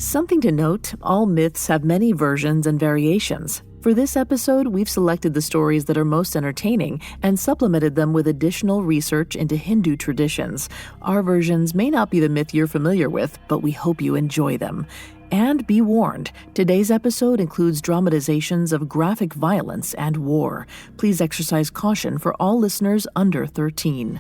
Something to note, all myths have many versions and variations. For this episode, we've selected the stories that are most entertaining and supplemented them with additional research into Hindu traditions. Our versions may not be the myth you're familiar with, but we hope you enjoy them. And be warned, today's episode includes dramatizations of graphic violence and war. Please exercise caution for all listeners under 13.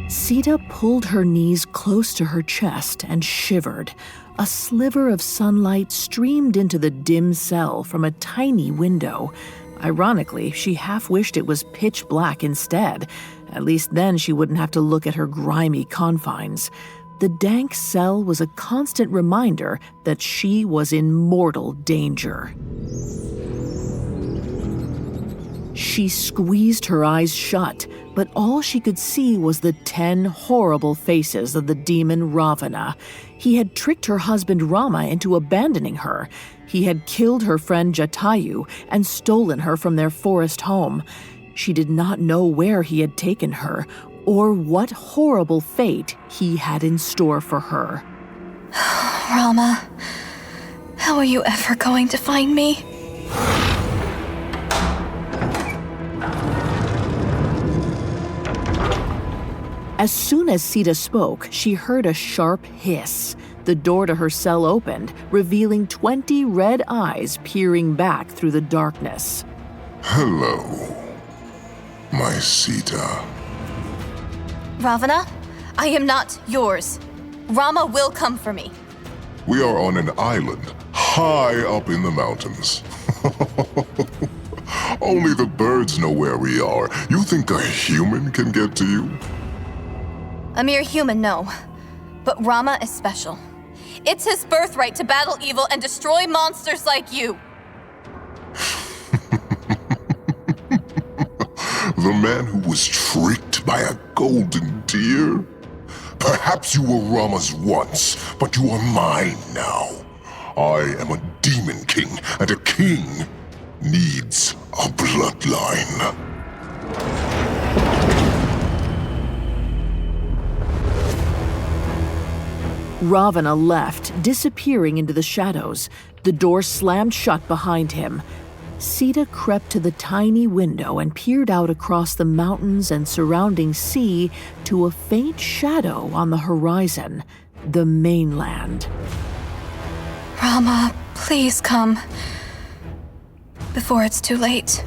Sita pulled her knees close to her chest and shivered. A sliver of sunlight streamed into the dim cell from a tiny window. Ironically, she half wished it was pitch black instead. At least then she wouldn't have to look at her grimy confines. The dank cell was a constant reminder that she was in mortal danger. She squeezed her eyes shut, but all she could see was the 10 horrible faces of the demon Ravana. He had tricked her husband Rama into abandoning her. He had killed her friend Jatayu and stolen her from their forest home. She did not know where he had taken her or what horrible fate he had in store for her. Rama, how are you ever going to find me? As soon as Sita spoke, she heard a sharp hiss. The door to her cell opened, revealing 20 red eyes peering back through the darkness. Hello, my Sita. Ravana, I am not yours. Rama will come for me. We are on an island, high up in the mountains. Only the birds know where we are. You think a human can get to you? A mere human, no. But Rama is special. It's his birthright to battle evil and destroy monsters like you. The man who was tricked by a golden deer? Perhaps you were Rama's once, but you are mine now. I am a demon king, and a king needs a bloodline. Ravana left, disappearing into the shadows. The door slammed shut behind him. Sita crept to the tiny window and peered out across the mountains and surrounding sea to a faint shadow on the horizon, the mainland. Rama, please come. Before it's too late.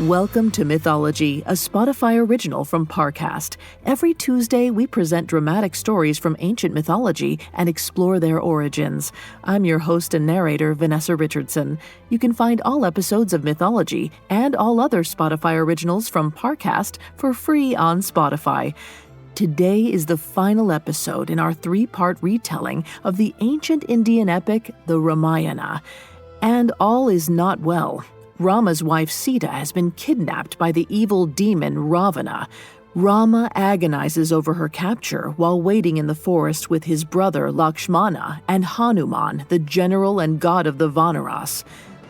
Welcome to Mythology, a Spotify original from Parcast. Every Tuesday, we present dramatic stories from ancient mythology and explore their origins. I'm your host and narrator, Vanessa Richardson. You can find all episodes of Mythology and all other Spotify originals from Parcast for free on Spotify. Today is the final episode in our 3-part retelling of the ancient Indian epic, the Ramayana. And all is not well. Rama's wife Sita has been kidnapped by the evil demon Ravana. Rama agonizes over her capture while waiting in the forest with his brother Lakshmana and Hanuman, the general and god of the Vanaras.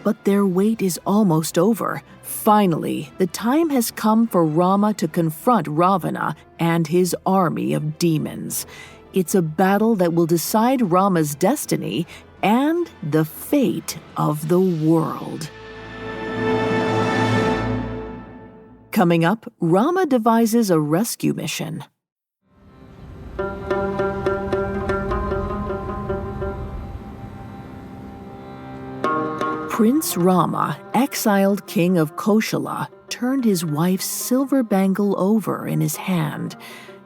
But their wait is almost over. Finally, the time has come for Rama to confront Ravana and his army of demons. It's a battle that will decide Rama's destiny and the fate of the world. Coming up, Rama devises a rescue mission. Prince Rama, exiled king of Koshala, turned his wife's silver bangle over in his hand.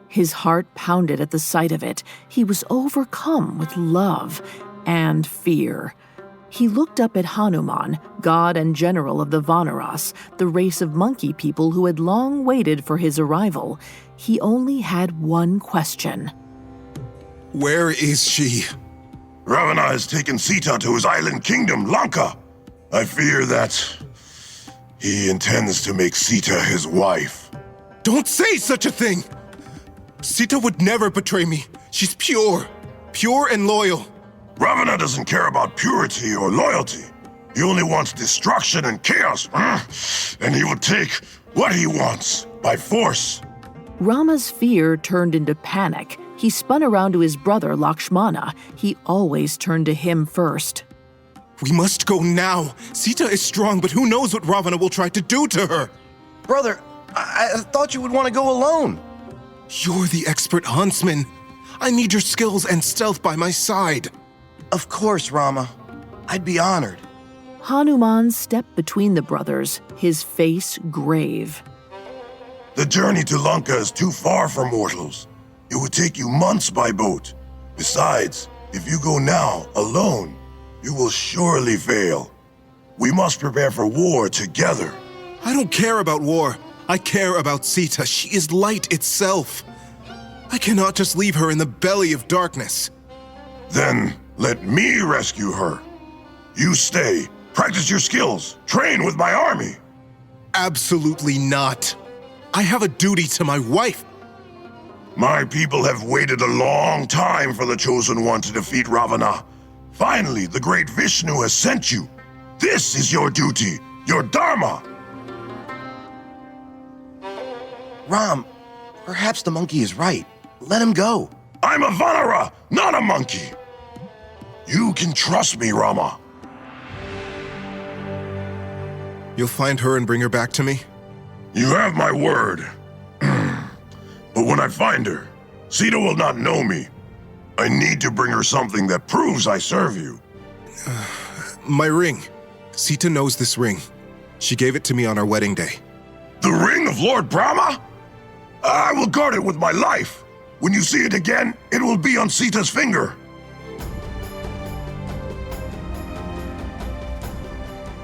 His heart pounded at the sight of it. He was overcome with love and fear. He looked up at Hanuman, god and general of the Vanaras, the race of monkey people who had long waited for his arrival. He only had one question. Where is she? Ravana has taken Sita to his island kingdom, Lanka. I fear that he He intends to make Sita his wife. Don't say such a thing! Sita would never betray me. She's pure and loyal. Ravana doesn't care about purity or loyalty. He only wants destruction and chaos. And he will take what he wants by force. Rama's fear turned into panic. He spun around to his brother Lakshmana. He always turned to him first. We must go now. Sita is strong, but who knows what Ravana will try to do to her? Brother, I thought you would want to go alone. You're the expert huntsman. I need your skills and stealth by my side. Of course, Rama. I'd be honored. Hanuman stepped between the brothers, his face grave. The journey to Lanka is too far for mortals. It would take you months by boat. Besides, if you go now, alone, you will surely fail. We must prepare for war together. I don't care about war. I care about Sita. She is light itself. I cannot just leave her in the belly of darkness. Then let me rescue her. You stay, practice your skills, train with my army. Absolutely not. I have a duty to my wife. My people have waited a long time for the Chosen One to defeat Ravana. Finally, the great Vishnu has sent you. This is your duty, your dharma. Ram, perhaps the monkey is right. Let him go. I'm a Vanara, not a monkey. You can trust me, Rama. You'll find her and bring her back to me? You have my word. But when I find her, Sita will not know me. I need to bring her something that proves I serve you. My ring. Sita knows this ring. She gave it to me on our wedding day. The ring of Lord Brahma? I will guard it with my life. When you see it again, it will be on Sita's finger.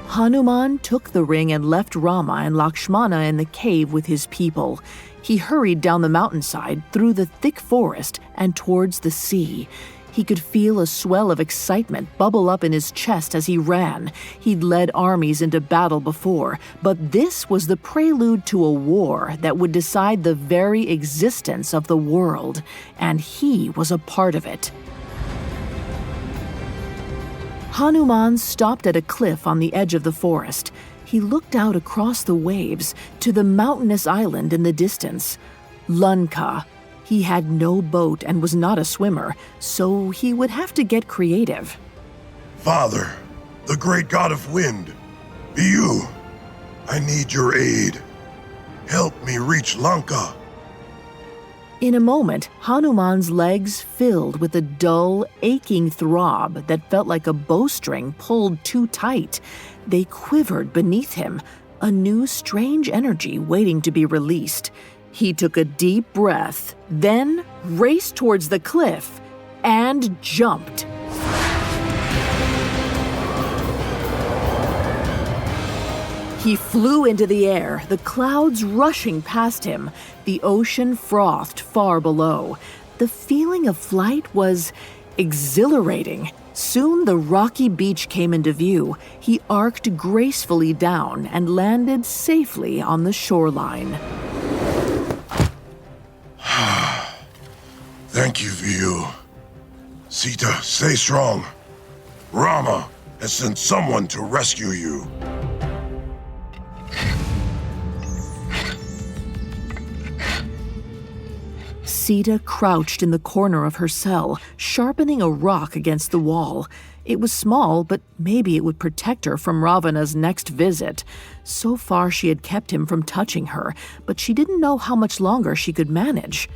Hanuman took the ring and left Rama and Lakshmana in the cave with his people. He hurried down the mountainside, through the thick forest, and towards the sea. He could feel a swell of excitement bubble up in his chest as he ran. He'd led armies into battle before, but this was the prelude to a war that would decide the very existence of the world, and he was a part of it. Hanuman stopped at a cliff on the edge of the forest. He looked out across the waves to the mountainous island in the distance. Lanka. He had no boat and was not a swimmer, so he would have to get creative. Father, the great god of wind, be you. I need your aid. Help me reach Lanka. In a moment, Hanuman's legs filled with a dull, aching throb that felt like a bowstring pulled too tight. They quivered beneath him, a new strange energy waiting to be released. He took a deep breath, then raced towards the cliff and jumped. He flew into the air, the clouds rushing past him, the ocean frothed far below. The feeling of flight was exhilarating. Soon the rocky beach came into view. He arced gracefully down and landed safely on the shoreline. Thank you, Viu. Sita, stay strong. Rama has sent someone to rescue you. Sita crouched in the corner of her cell, sharpening a rock against the wall. It was small, but maybe it would protect her from Ravana's next visit. So far she had kept him from touching her, but she didn't know how much longer she could manage.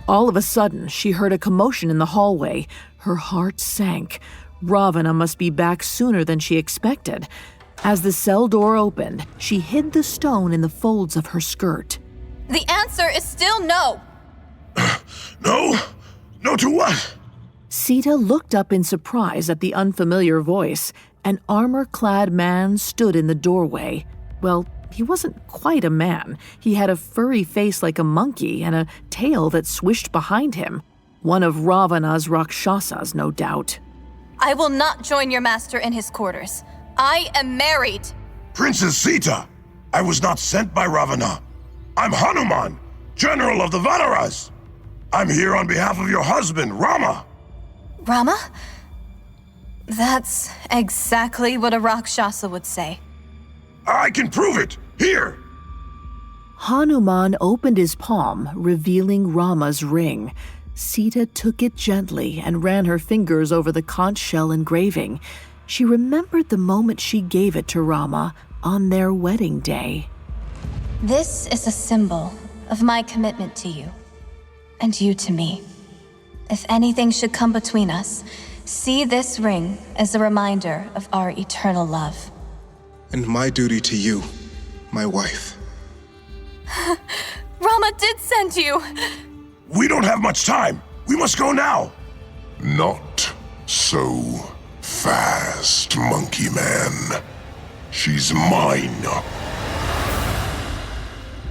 All of a sudden, she heard a commotion in the hallway. Her heart sank. Ravana must be back sooner than she expected. As the cell door opened, she hid the stone in the folds of her skirt. The answer is still no. No? No to what? Sita looked up in surprise at the unfamiliar voice. An armor-clad man stood in the doorway. Well, he wasn't quite a man. He had a furry face like a monkey and a tail that swished behind him. One of Ravana's Rakshasas, no doubt. I will not join your master in his quarters. I am married. Princess Sita, I was not sent by Ravana. I'm Hanuman, General of the Vanaras. I'm here on behalf of your husband, Rama. Rama? That's exactly what a Rakshasa would say. I can prove it. Here. Hanuman opened his palm, revealing Rama's ring. Sita took it gently and ran her fingers over the conch shell engraving. She remembered the moment she gave it to Rama on their wedding day. This is a symbol of my commitment to you, and you to me. If anything should come between us, see this ring as a reminder of our eternal love. And my duty to you, my wife. Rama did send you! We don't have much time. We must go now. Not so fast, monkey man. She's mine.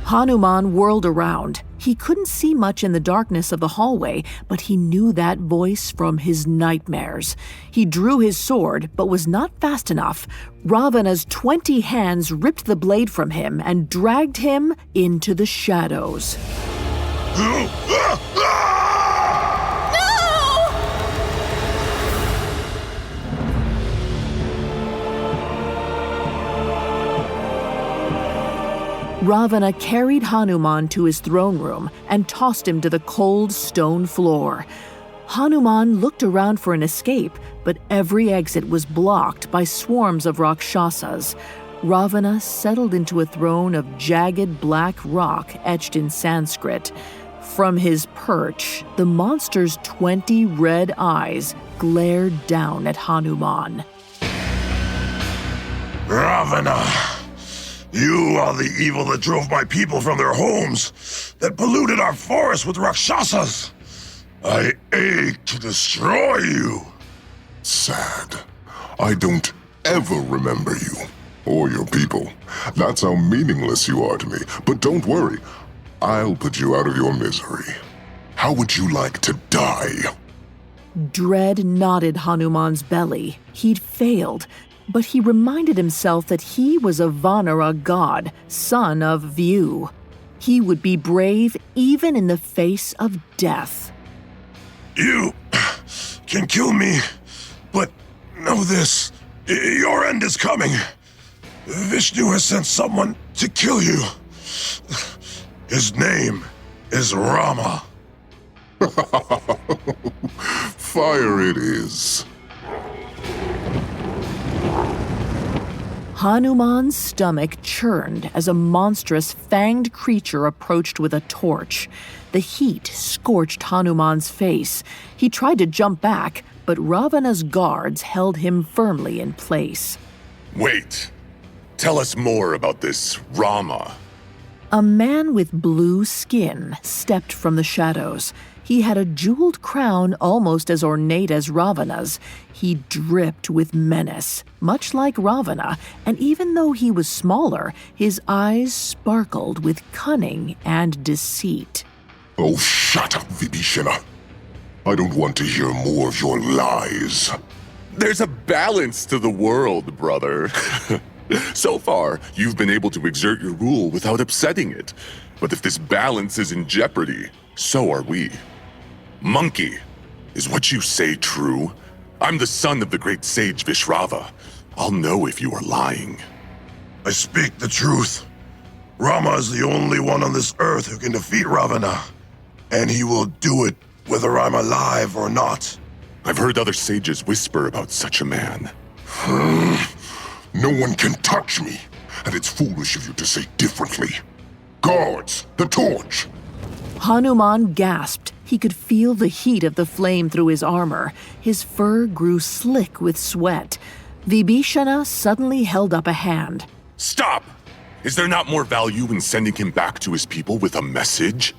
Hanuman whirled around. He couldn't see much in the darkness of the hallway, but he knew that voice from his nightmares. He drew his sword, but was not fast enough. Ravana's 20 hands ripped the blade from him and dragged him into the shadows. Ravana carried Hanuman to his throne room and tossed him to the cold stone floor. Hanuman looked around for an escape, but every exit was blocked by swarms of Rakshasas. Ravana settled into a throne of jagged black rock etched in Sanskrit. From his perch, the monster's 20 red eyes glared down at Hanuman. Ravana, you are the evil that drove my people from their homes, that polluted our forests with Rakshasas. I ache to destroy you. Sad. I don't ever remember you or your people. That's how meaningless you are to me. But don't worry. I'll put you out of your misery. How would you like to die? Dread knotted Hanuman's belly. He'd failed, but he reminded himself that he was a Vanara god, son of Vyu. He would be brave even in the face of death. You can kill me, but know this. Your end is coming. Vishnu has sent someone to kill you. His name is Rama. Fire it is. Hanuman's stomach churned as a monstrous fanged creature approached with a torch. The heat scorched Hanuman's face. He tried to jump back, but Ravana's guards held him firmly in place. Wait. Tell us more about this Rama. A man with blue skin stepped from the shadows. He had a jeweled crown almost as ornate as Ravana's. He dripped with menace, much like Ravana, and even though he was smaller, his eyes sparkled with cunning and deceit. Oh, shut up, Vibhishana. I don't want to hear more of your lies. There's a balance to the world, brother. So far, you've been able to exert your rule without upsetting it. But if this balance is in jeopardy, so are we. Monkey, is what you say true? I'm the son of the great sage Vishrava. I'll know if you are lying. I speak the truth. Rama is the only one on this earth who can defeat Ravana. And he will do it whether I'm alive or not. I've heard other sages whisper about such a man. No one can touch me, and it's foolish of you to say differently. Guards, the torch! Hanuman gasped. He could feel the heat of the flame through his armor. His fur grew slick with sweat. Vibhishana suddenly held up a hand. Stop! Is there not more value in sending him back to his people with a message?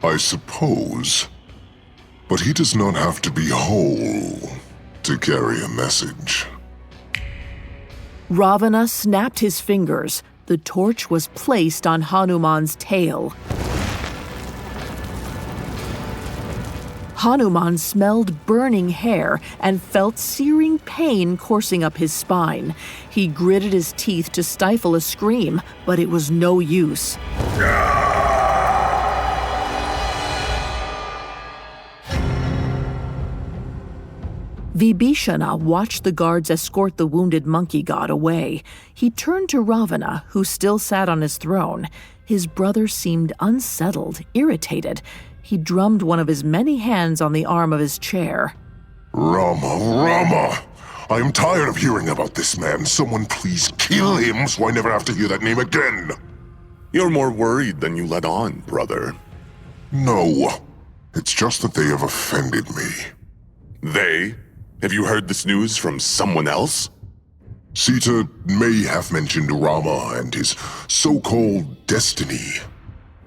I suppose. But he does not have to be whole to carry a message. Ravana snapped his fingers. The torch was placed on Hanuman's tail. Hanuman smelled burning hair and felt searing pain coursing up his spine. He gritted his teeth to stifle a scream, but it was no use. Vibhishana watched the guards escort the wounded monkey god away. He turned to Ravana, who still sat on his throne. His brother seemed unsettled, irritated. He drummed one of his many hands on the arm of his chair. Rama! I am tired of hearing about this man. Someone please kill him so I never have to hear that name again. You're more worried than you let on, brother. No, it's just that they have offended me. They? Have you heard this news from someone else? Sita may have mentioned Rama and his so-called destiny.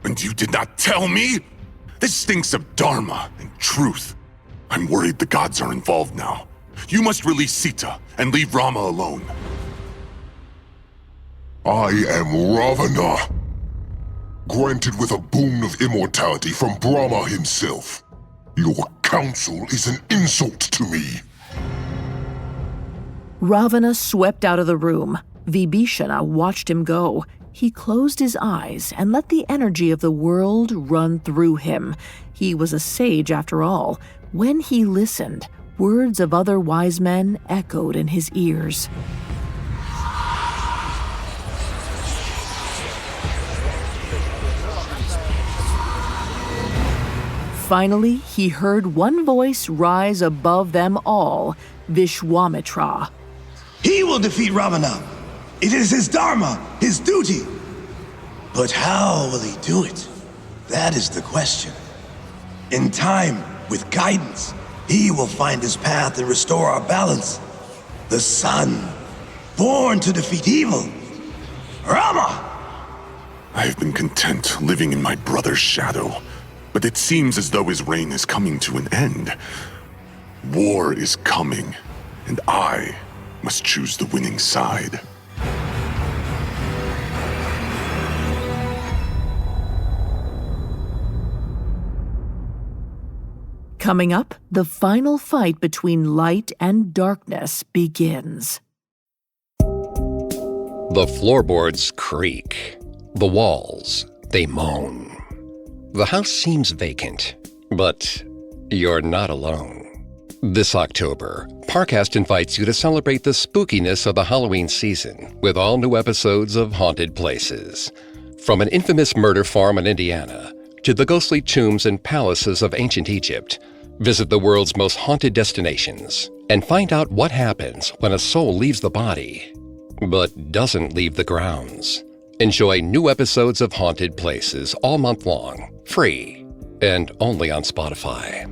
And you did not tell me? This stinks of dharma and truth. I'm worried the gods are involved now. You must release Sita and leave Rama alone. I am Ravana, granted with a boon of immortality from Brahma himself. Your counsel is an insult to me. Ravana swept out of the room. Vibhishana watched him go. He closed his eyes and let the energy of the world run through him. He was a sage after all. When he listened, words of other wise men echoed in his ears. Finally, he heard one voice rise above them all, Vishwamitra. He will defeat Ravana. It is his dharma, his duty. But how will he do it? That is the question. In time, with guidance, he will find his path and restore our balance. The sun, born to defeat evil. Rama! I have been content living in my brother's shadow, but it seems as though his reign is coming to an end. War is coming, and I must choose the winning side. Coming up, the final fight between light and darkness begins. The floorboards creak. The walls, they moan. The house seems vacant, but you're not alone. This October, Parcast invites you to celebrate the spookiness of the Halloween season with all new episodes of Haunted Places. From an infamous murder farm in Indiana to the ghostly tombs and palaces of ancient Egypt, visit the world's most haunted destinations and find out what happens when a soul leaves the body, but doesn't leave the grounds. Enjoy new episodes of Haunted Places all month long, free, and only on Spotify.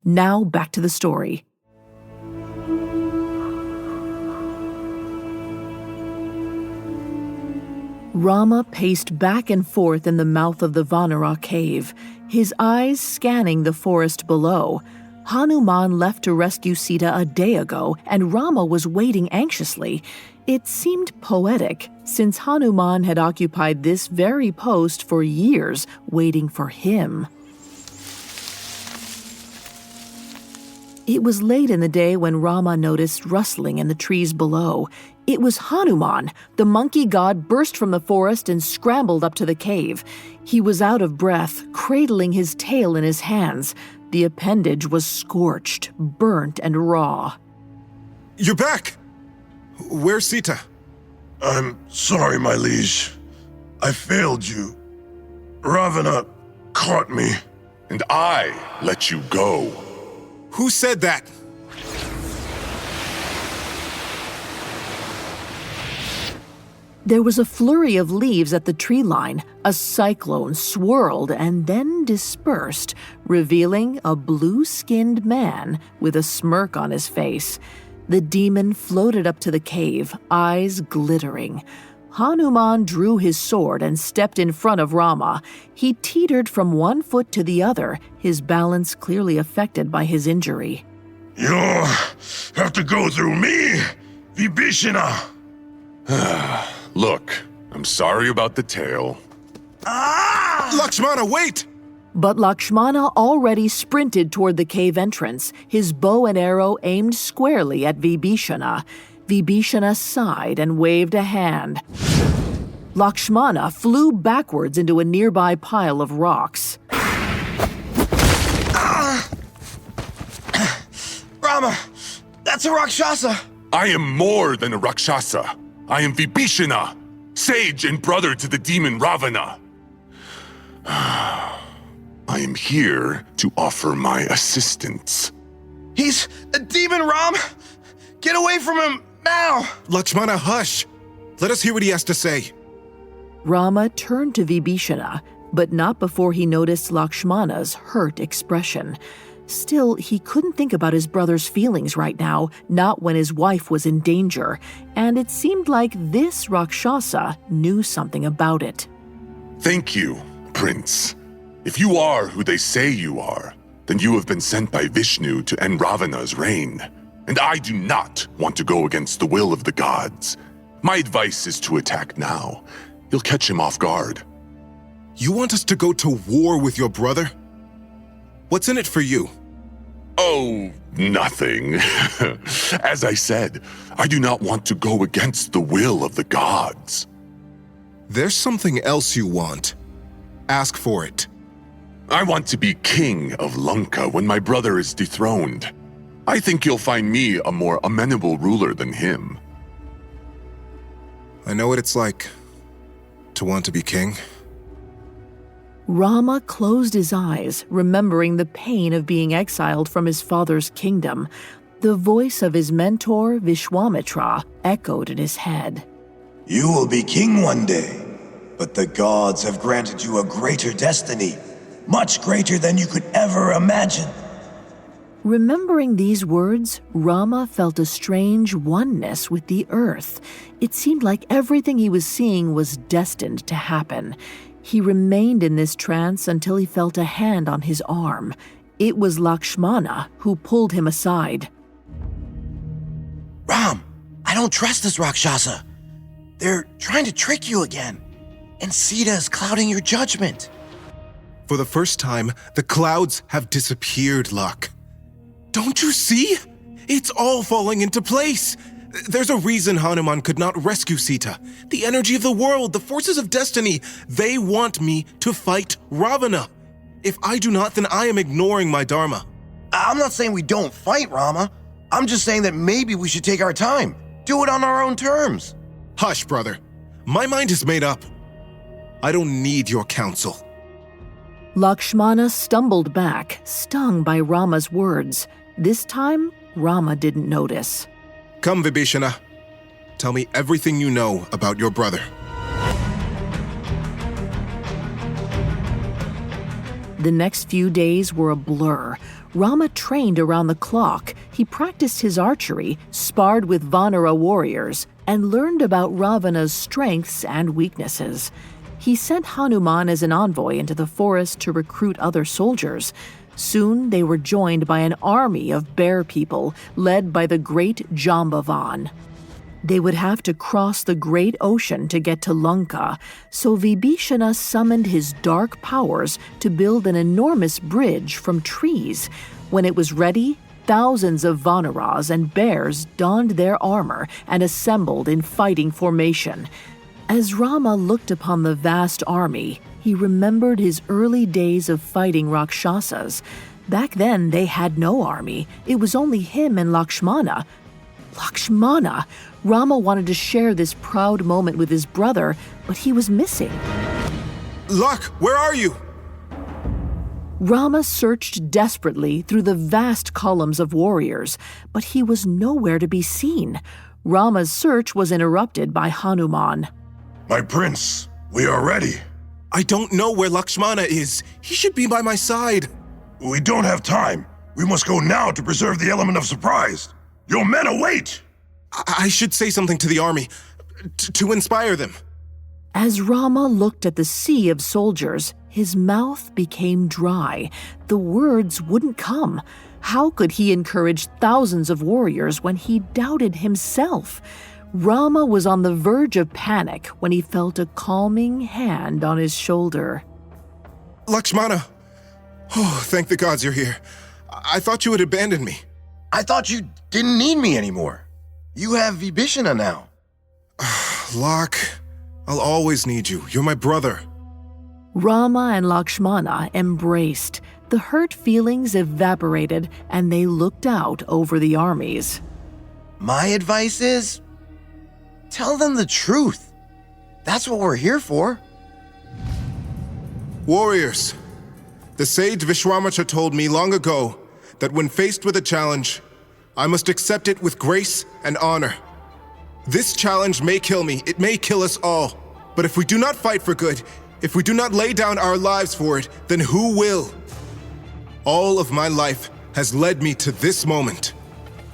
Now back to the story. Rama paced back and forth in the mouth of the Vanara cave, his eyes scanning the forest below. Hanuman left to rescue Sita a day ago, and Rama was waiting anxiously. It seemed poetic, since Hanuman had occupied this very post for years, waiting for him. It was late in the day when Rama noticed rustling in the trees below. It was Hanuman. The monkey god burst from the forest and scrambled up to the cave. He was out of breath, cradling his tail in his hands. The appendage was scorched, burnt, and raw. You're back! Where's Sita? I'm sorry, my liege. I failed you. Ravana caught me. And I let you go. Who said that? There was a flurry of leaves at the tree line. A cyclone swirled and then dispersed, revealing a blue-skinned man with a smirk on his face. The demon floated up to the cave, eyes glittering. Hanuman drew his sword and stepped in front of Rama. He teetered from one foot to the other, his balance clearly affected by his injury. You have to go through me, Vibhishana. Look, I'm sorry about the tail. Lakshmana, wait! But Lakshmana already sprinted toward the cave entrance, his bow and arrow aimed squarely at Vibhishana. Vibhishana sighed and waved a hand. Lakshmana flew backwards into a nearby pile of rocks. Rama, that's a Rakshasa. I am more than a Rakshasa. I am Vibhishana, sage and brother to the demon Ravana. I am here to offer my assistance. He's a demon, Ram. Get away from him now. Lakshmana, hush! Let us hear what he has to say. Rama turned to Vibhishana, but not before he noticed Lakshmana's hurt expression. Still, he couldn't think about his brother's feelings right now, not when his wife was in danger, and it seemed like this Rakshasa knew something about it. Thank you, Prince. If you are who they say you are, then you have been sent by Vishnu to end Ravana's reign. And I do not want to go against the will of the gods. My advice is to attack now. You'll catch him off guard. You want us to go to war with your brother? What's in it for you? Oh, nothing. As I said, I do not want to go against the will of the gods. There's something else you want. Ask for it. I want to be king of Lanka when my brother is dethroned. I think you'll find me a more amenable ruler than him. I know what it's like to want to be king. Rama closed his eyes, remembering the pain of being exiled from his father's kingdom. The voice of his mentor, Vishwamitra, echoed in his head. You will be king one day, but the gods have granted you a greater destiny, much greater than you could ever imagine. Remembering these words, Rama felt a strange oneness with the earth. It seemed like everything he was seeing was destined to happen. He remained in this trance until he felt a hand on his arm. It was Lakshmana who pulled him aside. Ram, I don't trust this Rakshasa. They're trying to trick you again. And Sita is clouding your judgment. For the first time, the clouds have disappeared, Lak. Don't you see? It's all falling into place. There's a reason Hanuman could not rescue Sita. The energy of the world, the forces of destiny, they want me to fight Ravana. If I do not, then I am ignoring my dharma. I'm not saying we don't fight, Rama. I'm just saying that maybe we should take our time. Do it on our own terms. Hush, brother. My mind is made up. I don't need your counsel. Lakshmana stumbled back, stung by Rama's words. This time, Rama didn't notice. Come, Vibhishana. Tell me everything you know about your brother. The next few days were a blur. Rama trained around the clock. He practiced his archery, sparred with Vanara warriors, and learned about Ravana's strengths and weaknesses. He sent Hanuman as an envoy into the forest to recruit other soldiers. Soon they were joined by an army of bear people led by the great Jambavan. They would have to cross the great ocean to get to Lanka, so Vibhishana summoned his dark powers to build an enormous bridge from trees. When it was ready, thousands of Vanaras and bears donned their armor and assembled in fighting formation. As Rama looked upon the vast army, he remembered his early days of fighting Rakshasas. Back then, they had no army. It was only him and Lakshmana. Lakshmana! Rama wanted to share this proud moment with his brother, but he was missing. Lak, where are you? Rama searched desperately through the vast columns of warriors, but he was nowhere to be seen. Rama's search was interrupted by Hanuman. My prince, we are ready. I don't know where Lakshmana is. He should be by my side. We don't have time. We must go now to preserve the element of surprise. Your men await! I should say something to the army, to inspire them. As Rama looked at the sea of soldiers, his mouth became dry. The words wouldn't come. How could he encourage thousands of warriors when he doubted himself? Rama was on the verge of panic when he felt a calming hand on his shoulder. Lakshmana! Oh, thank the gods you're here. I thought you had abandoned me. I thought you didn't need me anymore. You have Vibhishana now. Lak, I'll always need you. You're my brother. Rama and Lakshmana embraced. The hurt feelings evaporated, and they looked out over the armies. My advice is, tell them the truth. That's what we're here for. Warriors, the sage Vishwamitra told me long ago that when faced with a challenge, I must accept it with grace and honor. This challenge may kill me, it may kill us all, but if we do not fight for good, if we do not lay down our lives for it, then who will? All of my life has led me to this moment.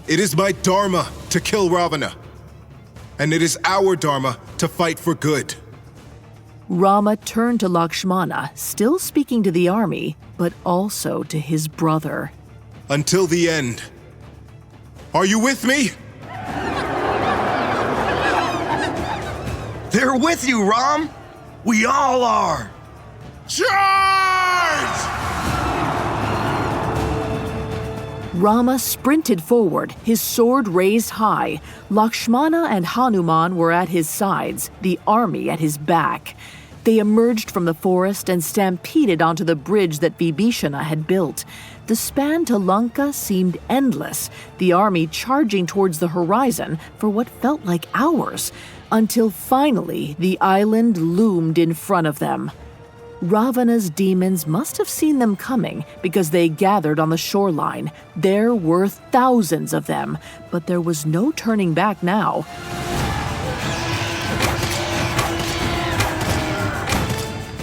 It is my dharma to kill Ravana, and it is our dharma to fight for good. Rama turned to Lakshmana, still speaking to the army, but also to his brother. Until the end. Are you with me? They're with you, Ram. We all are. Charge! Rama sprinted forward, his sword raised high. Lakshmana and Hanuman were at his sides, the army at his back. They emerged from the forest and stampeded onto the bridge that Vibhishana had built. The span to Lanka seemed endless, the army charging towards the horizon for what felt like hours, until finally the island loomed in front of them. Ravana's demons must have seen them coming because they gathered on the shoreline. There were thousands of them, but there was no turning back now.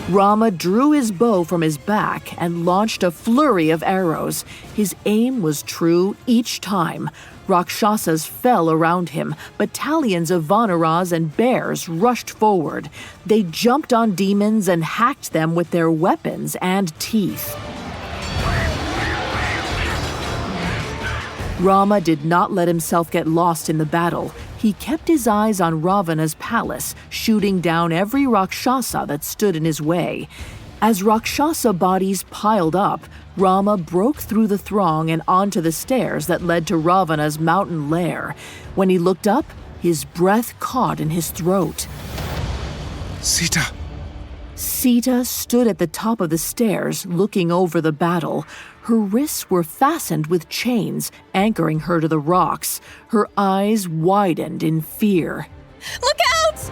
Rama drew his bow from his back and launched a flurry of arrows. His aim was true each time. Rakshasas fell around him. Battalions of Vanaras and bears rushed forward. They jumped on demons and hacked them with their weapons and teeth. Rama did not let himself get lost in the battle. He kept his eyes on Ravana's palace, shooting down every Rakshasa that stood in his way. As Rakshasa bodies piled up, Rama broke through the throng and onto the stairs that led to Ravana's mountain lair. When he looked up, his breath caught in his throat. Sita! Sita stood at the top of the stairs, looking over the battle. Her wrists were fastened with chains, anchoring her to the rocks. Her eyes widened in fear. Look out!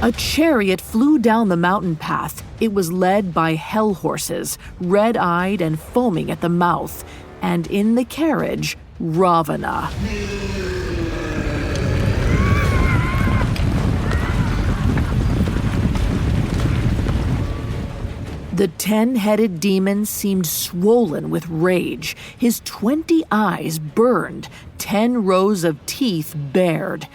A chariot flew down the mountain path. It was led by hell horses, red-eyed and foaming at the mouth. And in the carriage, Ravana. The 10-headed demon seemed swollen with rage. His 20 eyes burned, 10 rows of teeth bared.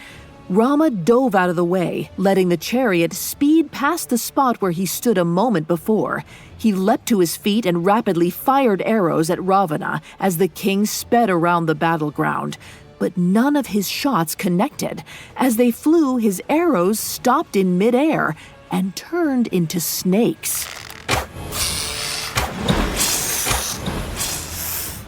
Rama dove out of the way, letting the chariot speed past the spot where he stood a moment before. He leapt to his feet and rapidly fired arrows at Ravana as the king sped around the battleground. But none of his shots connected. As they flew, his arrows stopped in midair and turned into snakes.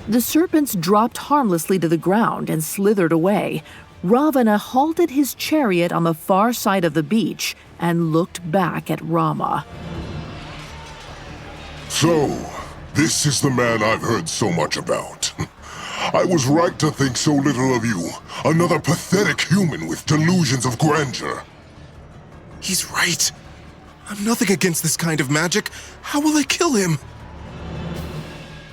The serpents dropped harmlessly to the ground and slithered away. Ravana halted his chariot on the far side of the beach and looked back at Rama. So, this is the man I've heard so much about. I was right to think so little of you. Another pathetic human with delusions of grandeur. He's right. I'm nothing against this kind of magic. How will I kill him?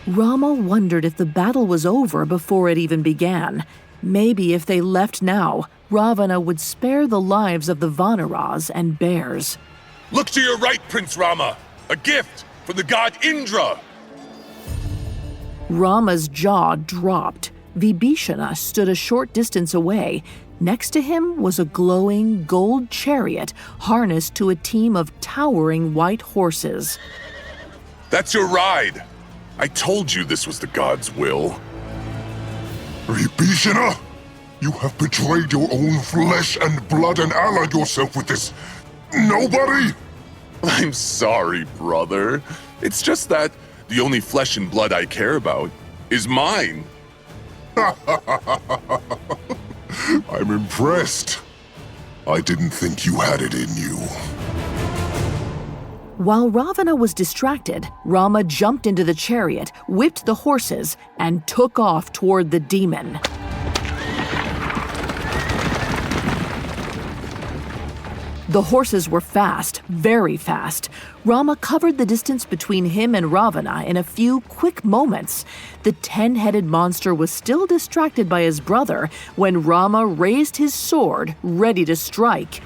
Rama wondered if the battle was over before it even began. Maybe if they left now, Ravana would spare the lives of the Vanaras and bears. Look to your right, Prince Rama! A gift from the god Indra! Rama's jaw dropped. Vibhishana stood a short distance away. Next to him was a glowing gold chariot harnessed to a team of towering white horses. That's your ride! I told you this was the god's will. Vibhishana, you have betrayed your own flesh and blood and allied yourself with this nobody! I'm sorry, brother. It's just that the only flesh and blood I care about is mine. I'm impressed. I didn't think you had it in you. While Ravana was distracted, Rama jumped into the chariot, whipped the horses, and took off toward the demon. The horses were fast, very fast. Rama covered the distance between him and Ravana in a few quick moments. The 10-headed monster was still distracted by his brother when Rama raised his sword, ready to strike.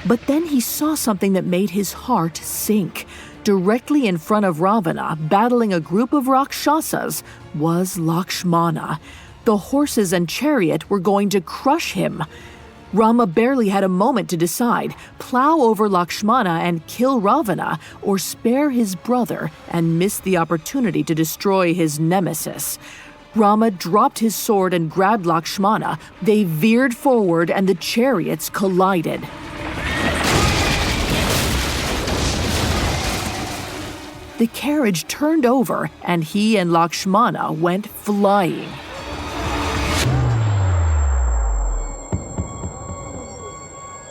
But then he saw something that made his heart sink. Directly in front of Ravana, battling a group of Rakshasas, was Lakshmana. The horses and chariot were going to crush him. Rama barely had a moment to decide: plow over Lakshmana and kill Ravana, or spare his brother and miss the opportunity to destroy his nemesis. Rama dropped his sword and grabbed Lakshmana. They veered forward and the chariots collided. The carriage turned over and he and Lakshmana went flying.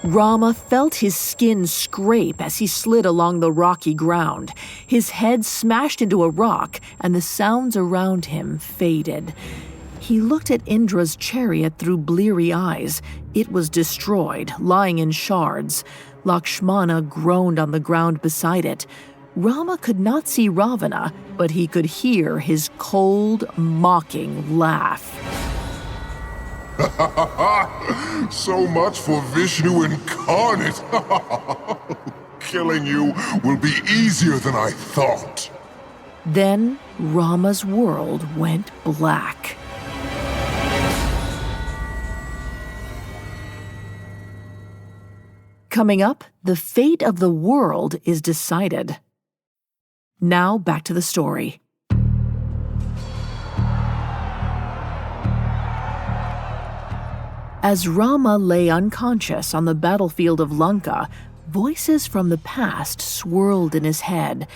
Rama felt his skin scrape as he slid along the rocky ground. His head smashed into a rock, and the sounds around him faded. He looked at Indra's chariot through bleary eyes. It was destroyed, lying in shards. Lakshmana groaned on the ground beside it. Rama could not see Ravana, but he could hear his cold, mocking laugh. So much for Vishnu incarnate. Killing you will be easier than I thought. Then Rama's world went black. Coming up, the fate of the world is decided. Now back to the story. As Rama lay unconscious on the battlefield of Lanka, voices from the past swirled in his head.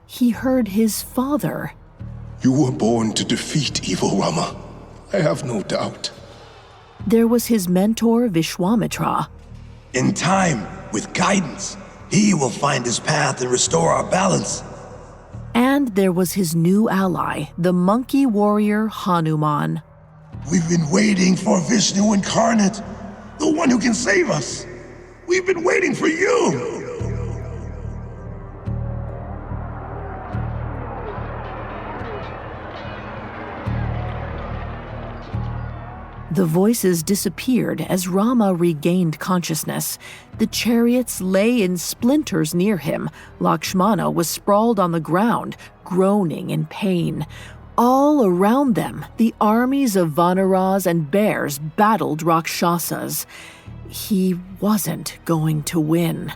He heard his father. You were born to defeat evil, Rama. I have no doubt. There was his mentor, Vishwamitra. In time, with guidance, he will find his path and restore our balance. And there was his new ally, the monkey warrior Hanuman. We've been waiting for Vishnu incarnate, the one who can save us. We've been waiting for you. The voices disappeared as Rama regained consciousness. The chariots lay in splinters near him. Lakshmana was sprawled on the ground, groaning in pain. All around them, the armies of Vanaras and bears battled Rakshasas. He wasn't going to win.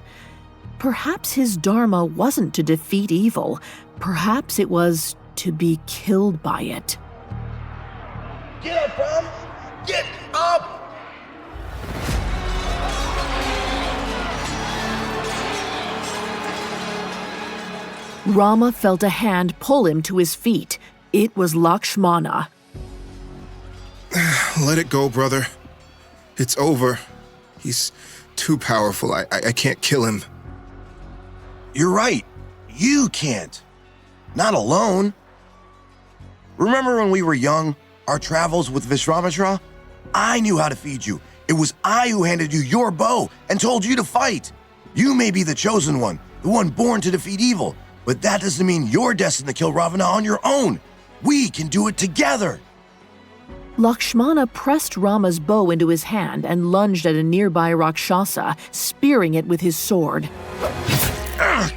Perhaps his dharma wasn't to defeat evil. Perhaps it was to be killed by it. Get up, Ram! Get up! Rama felt a hand pull him to his feet. It was Lakshmana. Let it go, brother. It's over. He's too powerful. I can't kill him. You're right. You can't. Not alone. Remember when we were young, our travels with Vishwamitra? I knew how to feed you. It was I who handed you your bow and told you to fight. You may be the chosen one, the one born to defeat evil, but that doesn't mean you're destined to kill Ravana on your own. We can do it together. Lakshmana pressed Rama's bow into his hand and lunged at a nearby Rakshasa, spearing it with his sword.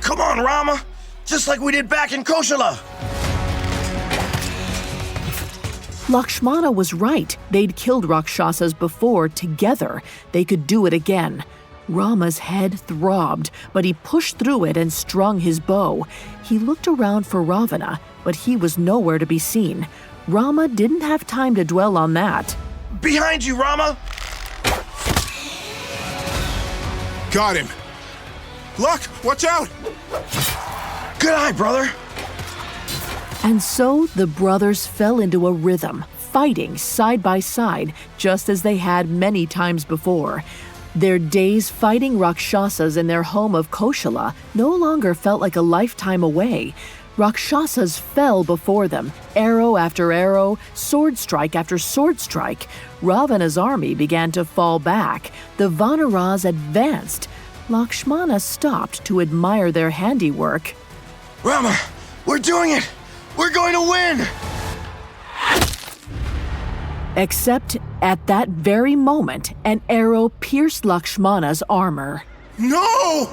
Come on, Rama! Just like we did back in Koshala! Lakshmana was right. They'd killed Rakshasas before together. They could do it again. Rama's head throbbed, but he pushed through it and strung his bow. He looked around for Ravana, but he was nowhere to be seen. Rama didn't have time to dwell on that. Behind you, Rama! Got him. Luck, watch out! Good eye, brother! And so the brothers fell into a rhythm, fighting side by side, just as they had many times before. Their days fighting Rakshasas in their home of Koshala no longer felt like a lifetime away. Rakshasas fell before them, arrow after arrow, sword strike after sword strike. Ravana's army began to fall back. The Vanaras advanced. Lakshmana stopped to admire their handiwork. Rama, we're doing it! We're going to win! Except at that very moment, an arrow pierced Lakshmana's armor. No!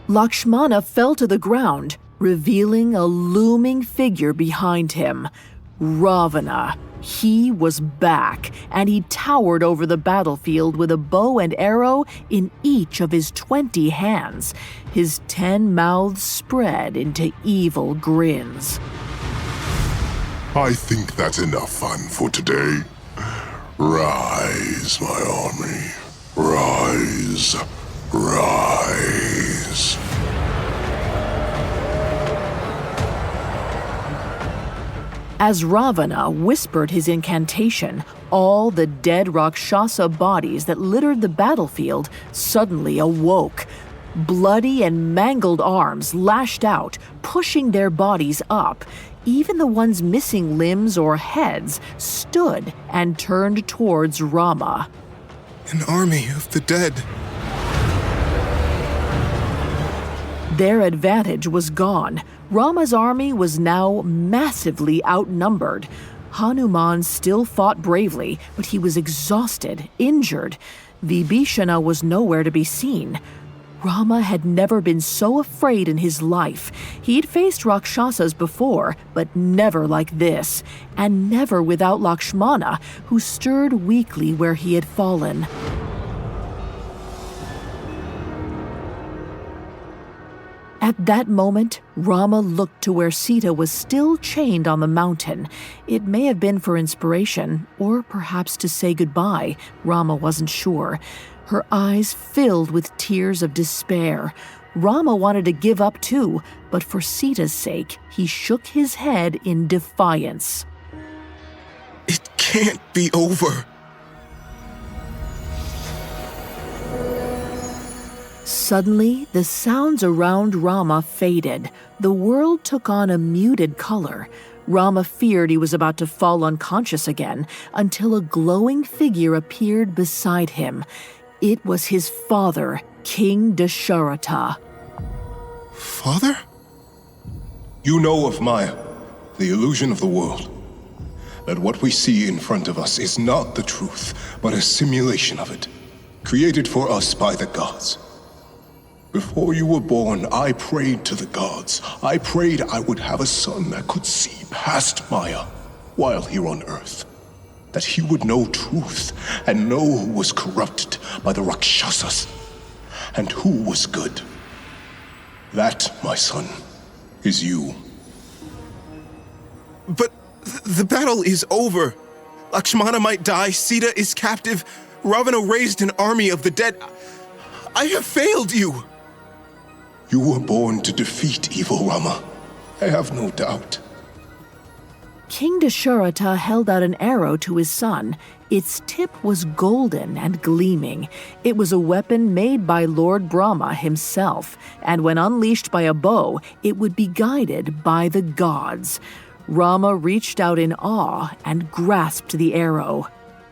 Lakshmana fell to the ground, revealing a looming figure behind him. Ravana. He was back, and he towered over the battlefield with a bow and arrow in each of his 20 hands. His 10 mouths spread into evil grins. I think that's enough fun for today. Rise, my army. Rise. Rise. As Ravana whispered his incantation, all the dead Rakshasa bodies that littered the battlefield suddenly awoke. Bloody and mangled arms lashed out, pushing their bodies up. Even the ones missing limbs or heads stood and turned towards Rama. An army of the dead. Their advantage was gone. Rama's army was now massively outnumbered. Hanuman still fought bravely, but he was exhausted, injured. Vibhishana was nowhere to be seen. Rama had never been so afraid in his life. He'd faced Rakshasas before, but never like this, and never without Lakshmana, who stirred weakly where he had fallen. At that moment, Rama looked to where Sita was still chained on the mountain. It may have been for inspiration, or perhaps to say goodbye. Rama wasn't sure. Her eyes filled with tears of despair. Rama wanted to give up too, but for Sita's sake, he shook his head in defiance. It can't be over. Suddenly, the sounds around Rama faded. The world took on a muted color. Rama feared he was about to fall unconscious again until a glowing figure appeared beside him. It was his father, King Dasharatha. Father? You know of Maya, the illusion of the world. That what we see in front of us is not the truth, but a simulation of it, created for us by the gods. Before you were born, I prayed to the gods. I prayed I would have a son that could see past Maya while here on Earth. That he would know truth and know who was corrupted by the Rakshasas and who was good. That, my son, is you. But the battle is over. Lakshmana might die, Sita is captive, Ravana raised an army of the dead. I have failed you. You were born to defeat evil, Rama. I have no doubt. King Dasharatha held out an arrow to his son. Its tip was golden and gleaming. It was a weapon made by Lord Brahma himself, and when unleashed by a bow, it would be guided by the gods. Rama reached out in awe and grasped the arrow.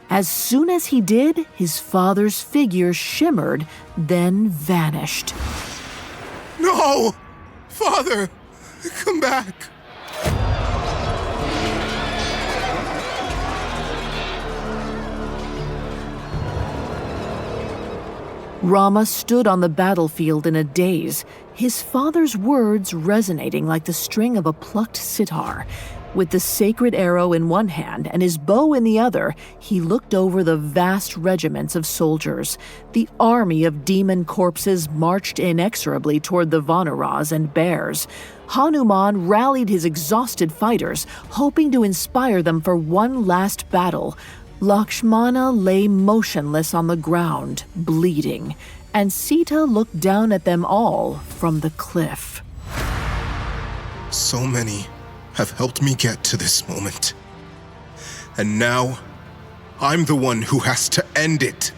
As soon as he did, his father's figure shimmered, then vanished. No! Father! Come back! Rama stood on the battlefield in a daze, his father's words resonating like the string of a plucked sitar. With the sacred arrow in one hand and his bow in the other, he looked over the vast regiments of soldiers. The army of demon corpses marched inexorably toward the Vanaras and bears. Hanuman rallied his exhausted fighters, hoping to inspire them for one last battle. Lakshmana lay motionless on the ground, bleeding, and Sita looked down at them all from the cliff. So many have helped me get to this moment. And now, I'm the one who has to end it.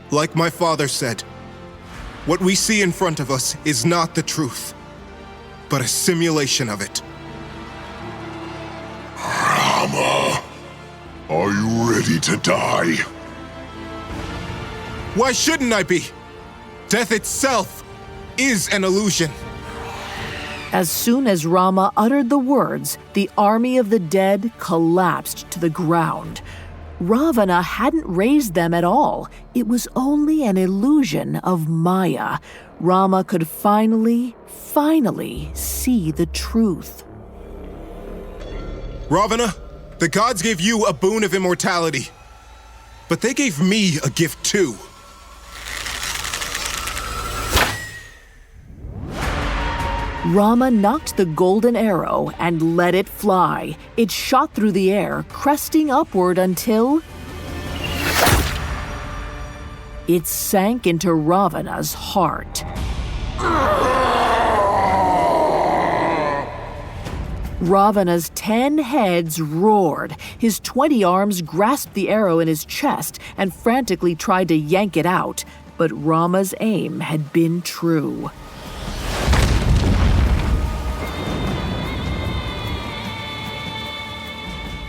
Like my father said, what we see in front of us is not the truth, but a simulation of it. Rama, are you ready to die? Why shouldn't I be? Death itself is an illusion. As soon as Rama uttered the words, the army of the dead collapsed to the ground. Ravana hadn't raised them at all. It was only an illusion of Maya. Rama could finally see the truth. Ravana, the gods gave you a boon of immortality, but they gave me a gift too. Rama knocked the golden arrow and let it fly. It shot through the air, cresting upward until it sank into Ravana's heart. Ravana's 10 heads roared. His 20 arms grasped the arrow in his chest and frantically tried to yank it out. But Rama's aim had been true.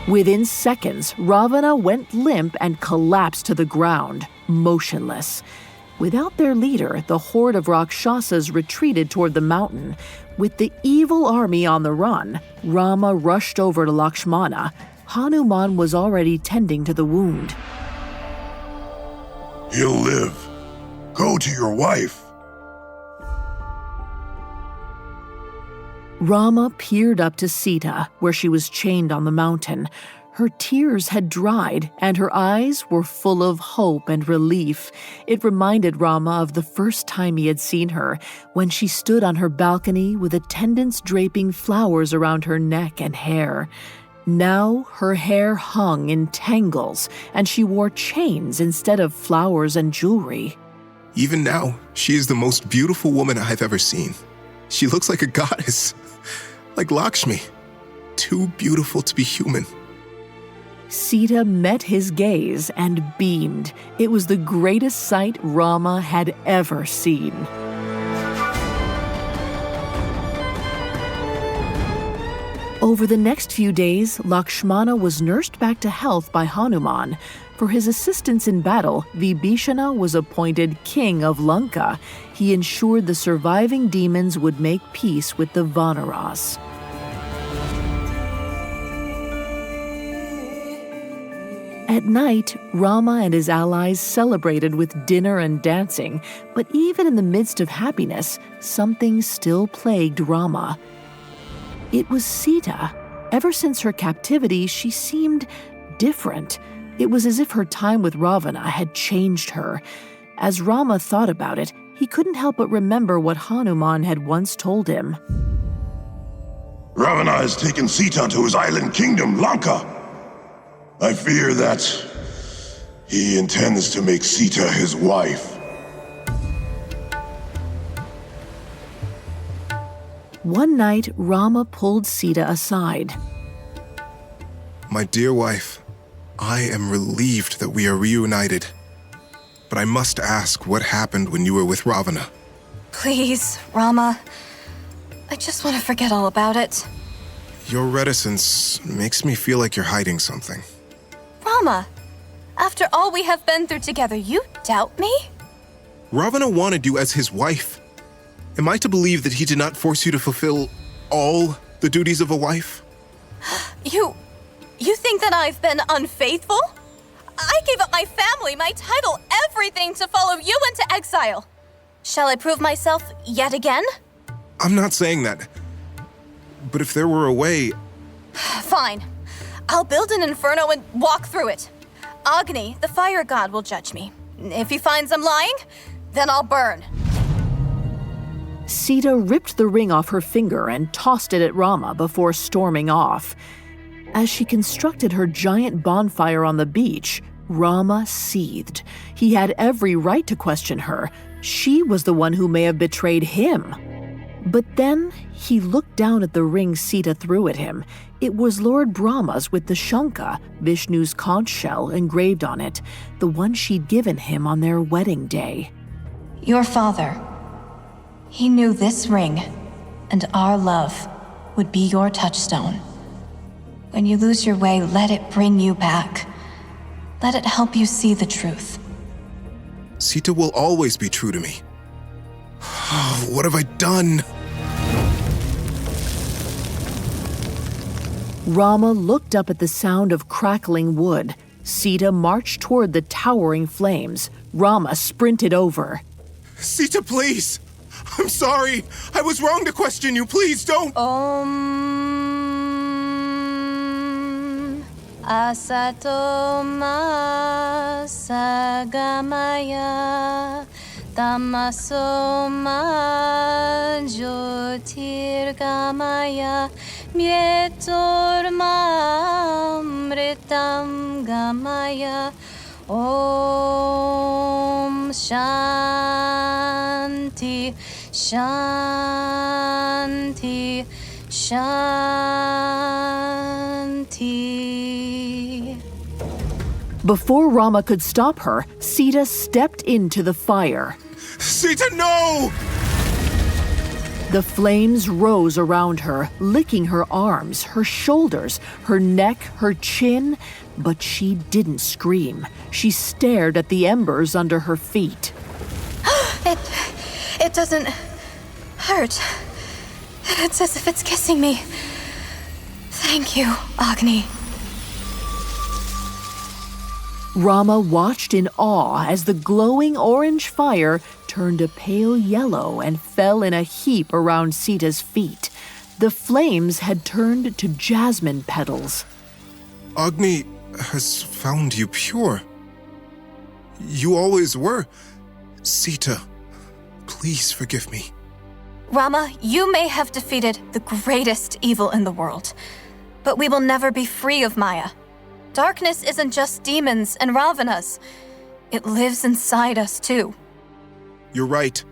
Within seconds, Ravana went limp and collapsed to the ground, motionless. Without their leader, the horde of Rakshasas retreated toward the mountain. With the evil army on the run, Rama rushed over to Lakshmana. Hanuman was already tending to the wound. He'll live. Go to your wife. Rama peered up to Sita, where she was chained on the mountain. Her tears had dried, and her eyes were full of hope and relief. It reminded Rama of the first time he had seen her, when she stood on her balcony with attendants draping flowers around her neck and hair. Now her hair hung in tangles, and she wore chains instead of flowers and jewelry. Even now, she is the most beautiful woman I've ever seen. She looks like a goddess, like Lakshmi, too beautiful to be human. Sita met his gaze and beamed. It was the greatest sight Rama had ever seen. Over the next few days, Lakshmana was nursed back to health by Hanuman. For his assistance in battle, Vibhishana was appointed king of Lanka. He ensured the surviving demons would make peace with the Vanaras. At night, Rama and his allies celebrated with dinner and dancing, but even in the midst of happiness, something still plagued Rama. It was Sita. Ever since her captivity, she seemed different. It was as if her time with Ravana had changed her. As Rama thought about it, he couldn't help but remember what Hanuman had once told him. Ravana has taken Sita to his island kingdom, Lanka. I fear that he intends to make Sita his wife. One night, Rama pulled Sita aside. My dear wife, I am relieved that we are reunited. But I must ask what happened when you were with Ravana. Please, Rama. I just want to forget all about it. Your reticence makes me feel like you're hiding something. Rama, after all we have been through together, you doubt me? Ravana wanted you as his wife. Am I to believe that he did not force you to fulfill all the duties of a wife? You think that I've been unfaithful? I gave up my family, my title, everything to follow you into exile. Shall I prove myself yet again? I'm not saying that. But if there were a way, Fine. I'll build an inferno and walk through it. Agni, the fire god, will judge me. If he finds I'm lying, then I'll burn. Sita ripped the ring off her finger and tossed it at Rama before storming off. As she constructed her giant bonfire on the beach, Rama seethed. He had every right to question her. She was the one who may have betrayed him. But then he looked down at the ring Sita threw at him. It was Lord Brahma's with the Shankha, Vishnu's conch shell, engraved on it, the one she'd given him on their wedding day. Your father, he knew this ring and our love would be your touchstone. When you lose your way, let it bring you back. Let it help you see the truth. Sita will always be true to me. What have I done? Rama looked up at the sound of crackling wood. Sita marched toward the towering flames. Rama sprinted over. Sita, please! I'm sorry! I was wrong to question you. Please don't! Asato ma sagamaya tamaso ma jyotirgamaya myetor ma amritam gamaya Om Shanti Shanti Shanti. Before Rama could stop her, Sita stepped into the fire. Sita, no! The flames rose around her, licking her arms, her shoulders, her neck, her chin, but she didn't scream. She stared at the embers under her feet. It doesn't hurt. It's as if it's kissing me. Thank you, Agni. Rama watched in awe as the glowing orange fire turned a pale yellow and fell in a heap around Sita's feet. The flames had turned to jasmine petals. Agni has found you pure. You always were. Sita, please forgive me. Rama, you may have defeated the greatest evil in the world, but we will never be free of Maya. Darkness isn't just demons and Ravanas. It lives inside us, too. You're right.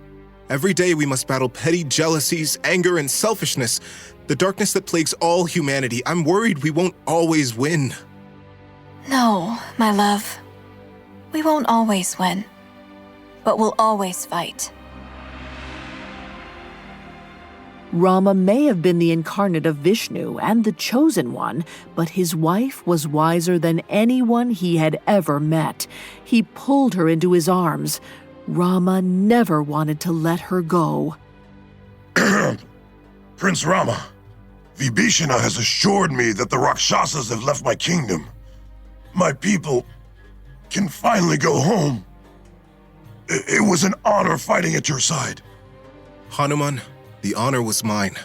Every day we must battle petty jealousies, anger, and selfishness. The darkness that plagues all humanity. I'm worried we won't always win. No, my love. We won't always win, but we'll always fight. Rama may have been the incarnate of Vishnu and the chosen one, but his wife was wiser than anyone he had ever met. He pulled her into his arms. Rama never wanted to let her go. Prince Rama, Vibhishana has assured me that the Rakshasas have left my kingdom. My people can finally go home. It was an honor fighting at your side. Hanuman, the honor was mine.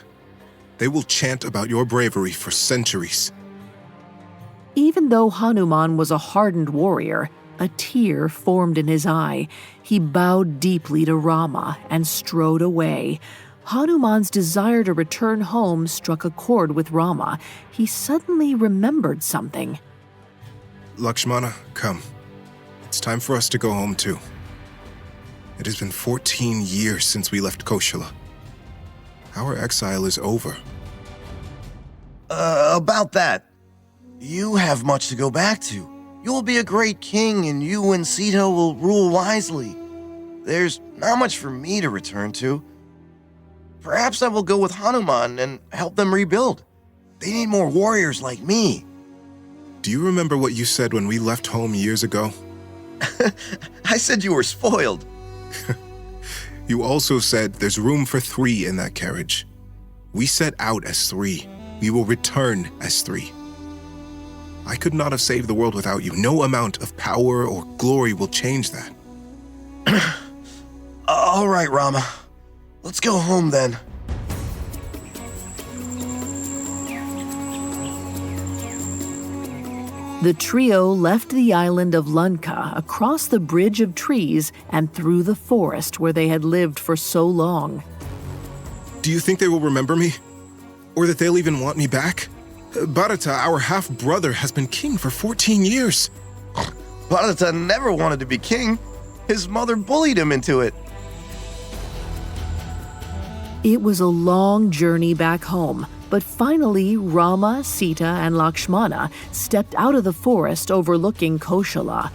They will chant about your bravery for centuries. Even though Hanuman was a hardened warrior, a tear formed in his eye. He bowed deeply to Rama and strode away. Hanuman's desire to return home struck a chord with Rama. He suddenly remembered something. Lakshmana, come. It's time for us to go home too. It has been 14 years since we left Koshala. Our exile is over. About that, you have much to go back to. You will be a great king, and you and Sita will rule wisely. There's not much for me to return to. Perhaps I will go with Hanuman and help them rebuild. They need more warriors like me. Do you remember what you said when we left home years ago? I said you were spoiled. You also said there's room for 3 in that carriage. We set out as 3. We will return as 3. I could not have saved the world without you. No amount of power or glory will change that. All right, Rama. Let's go home then. The trio left the island of Lanka across the bridge of trees and through the forest where they had lived for so long. Do you think they will remember me? Or that they'll even want me back? Bharata, our half-brother, has been king for 14 years. Bharata never wanted to be king. His mother bullied him into it. It was a long journey back home, but finally Rama, Sita, and Lakshmana stepped out of the forest overlooking Koshala.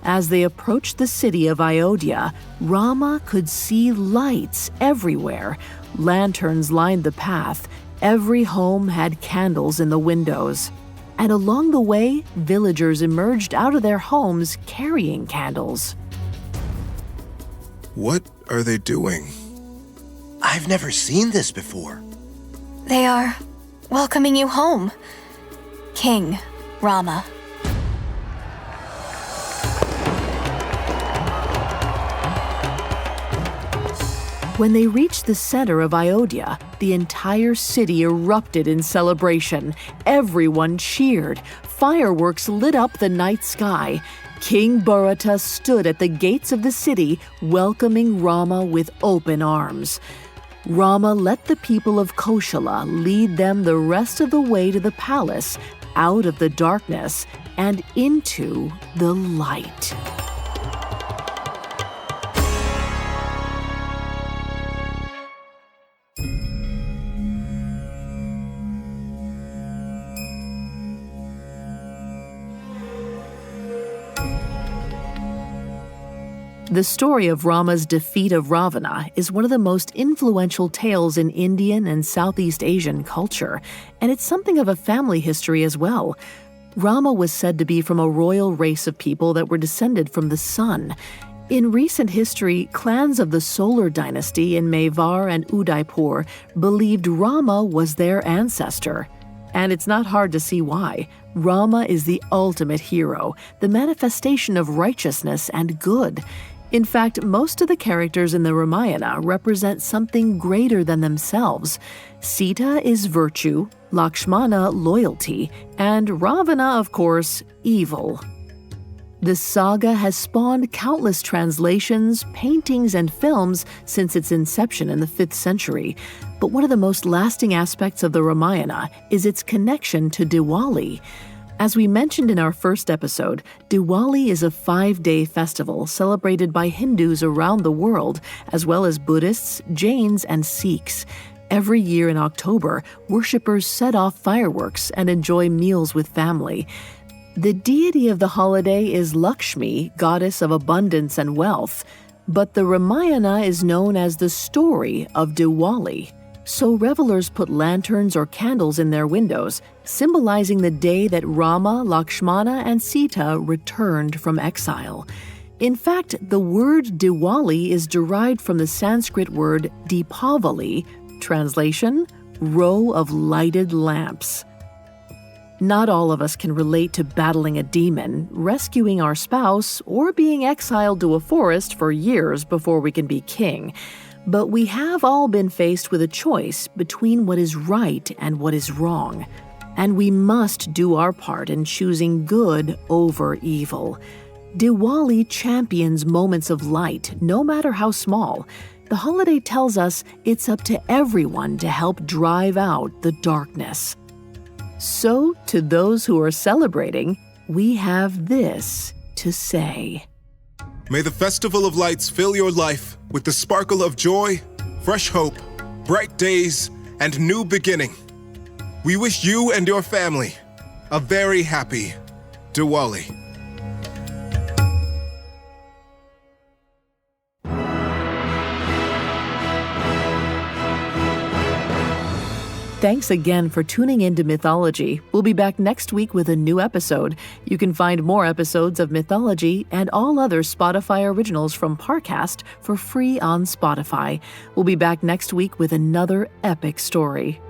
As they approached the city of Ayodhya, Rama could see lights everywhere. Lanterns lined the path. Every home had candles in the windows. And along the way, villagers emerged out of their homes carrying candles. What are they doing? I've never seen this before. They are welcoming you home, King Rama. When they reached the center of Ayodhya, the entire city erupted in celebration. Everyone cheered. Fireworks lit up the night sky. King Bharata stood at the gates of the city, welcoming Rama with open arms. Rama let the people of Koshala lead them the rest of the way to the palace, out of the darkness and into the light. The story of Rama's defeat of Ravana is one of the most influential tales in Indian and Southeast Asian culture, and it's something of a family history as well. Rama was said to be from a royal race of people that were descended from the sun. In recent history, clans of the Solar dynasty in Mewar and Udaipur believed Rama was their ancestor. And it's not hard to see why. Rama is the ultimate hero, the manifestation of righteousness and good. In fact, most of the characters in the Ramayana represent something greater than themselves. Sita is virtue, Lakshmana loyalty, and Ravana, of course, evil. The saga has spawned countless translations, paintings, and films since its inception in the 5th century. But one of the most lasting aspects of the Ramayana is its connection to Diwali. As we mentioned in our first episode, Diwali is a 5-day festival celebrated by Hindus around the world, as well as Buddhists, Jains, and Sikhs. Every year in October, worshippers set off fireworks and enjoy meals with family. The deity of the holiday is Lakshmi, goddess of abundance and wealth, but the Ramayana is known as the story of Diwali. So revelers put lanterns or candles in their windows, symbolizing the day that Rama, Lakshmana, and Sita returned from exile. In fact, the word Diwali is derived from the Sanskrit word Deepavali, translation, row of lighted lamps. Not all of us can relate to battling a demon, rescuing our spouse, or being exiled to a forest for years before we can be king. But we have all been faced with a choice between what is right and what is wrong. And we must do our part in choosing good over evil. Diwali champions moments of light, no matter how small. The holiday tells us it's up to everyone to help drive out the darkness. So, to those who are celebrating, we have this to say. May the festival of lights fill your life with the sparkle of joy, fresh hope, bright days, and new beginning. We wish you and your family a very happy Diwali. Thanks again for tuning in to Mythology. We'll be back next week with a new episode. You can find more episodes of Mythology and all other Spotify originals from Parcast for free on Spotify. We'll be back next week with another epic story.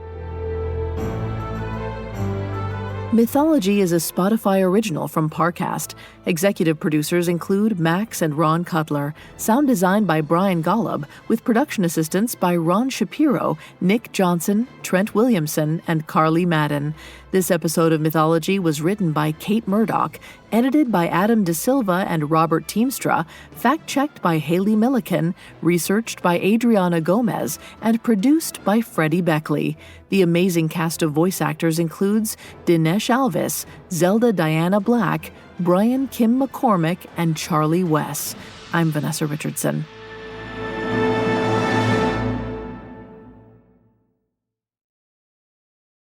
Mythology is a Spotify original from Parcast. Executive producers include Max and Ron Cutler, sound design by Brian Golub, with production assistance by Ron Shapiro, Nick Johnson, Trent Williamson, and Carly Madden. This episode of Mythology was written by Kate Murdoch, edited by Adam De Silva and Robert Teamstra, fact-checked by Haley Milliken, researched by Adriana Gomez, and produced by Freddie Beckley. The amazing cast of voice actors includes Dinesh Alvis, Zelda Diana Black, Brian Kim McCormick, and Charlie Wess. I'm Vanessa Richardson.